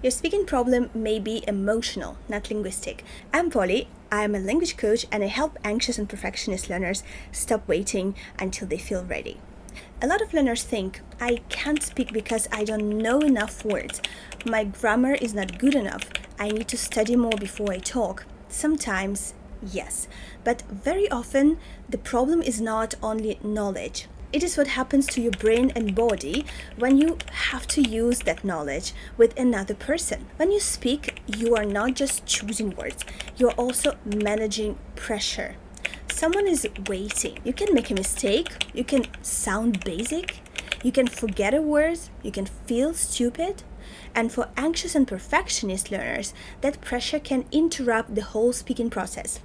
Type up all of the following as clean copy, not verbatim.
Your speaking problem may be emotional, not linguistic. I'm Polly. I'm a language coach and I help anxious and perfectionist learners stop waiting until they feel ready. A lot of learners think, I can't speak because I don't know enough words. My grammar is not good enough. I need to study more before I talk. Sometimes, yes, but very often the problem is not only knowledge. It is what happens to your brain and body when you have to use that knowledge with another person. When you speak, you are not just choosing words, you're also managing pressure. Someone is waiting. You can make a mistake, you can sound basic, you can forget a word, you can feel stupid. And for anxious and perfectionist learners, that pressure can interrupt the whole speaking process.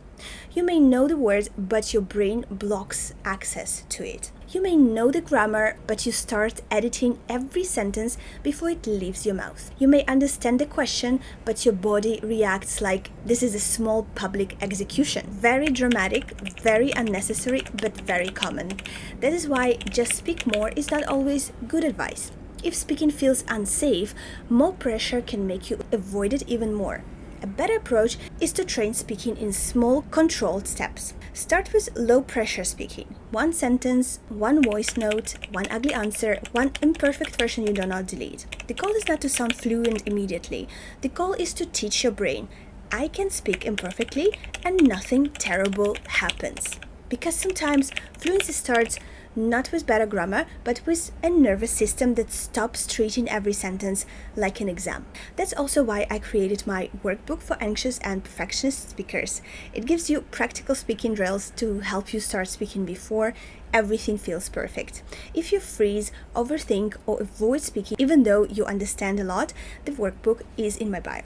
You may know the word, but your brain blocks access to it. You may know the grammar, but you start editing every sentence before it leaves your mouth. You may understand the question, but your body reacts like this is a small public execution. Very dramatic, very unnecessary, but very common. That is why just speak more is not always good advice. If speaking feels unsafe, more pressure can make you avoid it even more. A better approach is to train speaking in small, controlled steps. Start with low-pressure speaking. One sentence, one voice note, one ugly answer, one imperfect version you do not delete. The goal is not to sound fluent immediately. The goal is to teach your brain, I can speak imperfectly and nothing terrible happens. Because sometimes fluency starts not with better grammar, but with a nervous system that stops treating every sentence like an exam. That's also why I created my workbook for anxious and perfectionist speakers. It gives you practical speaking drills to help you start speaking before everything feels perfect. If you freeze, overthink, or avoid speaking even though you understand a lot, the workbook is in my bio.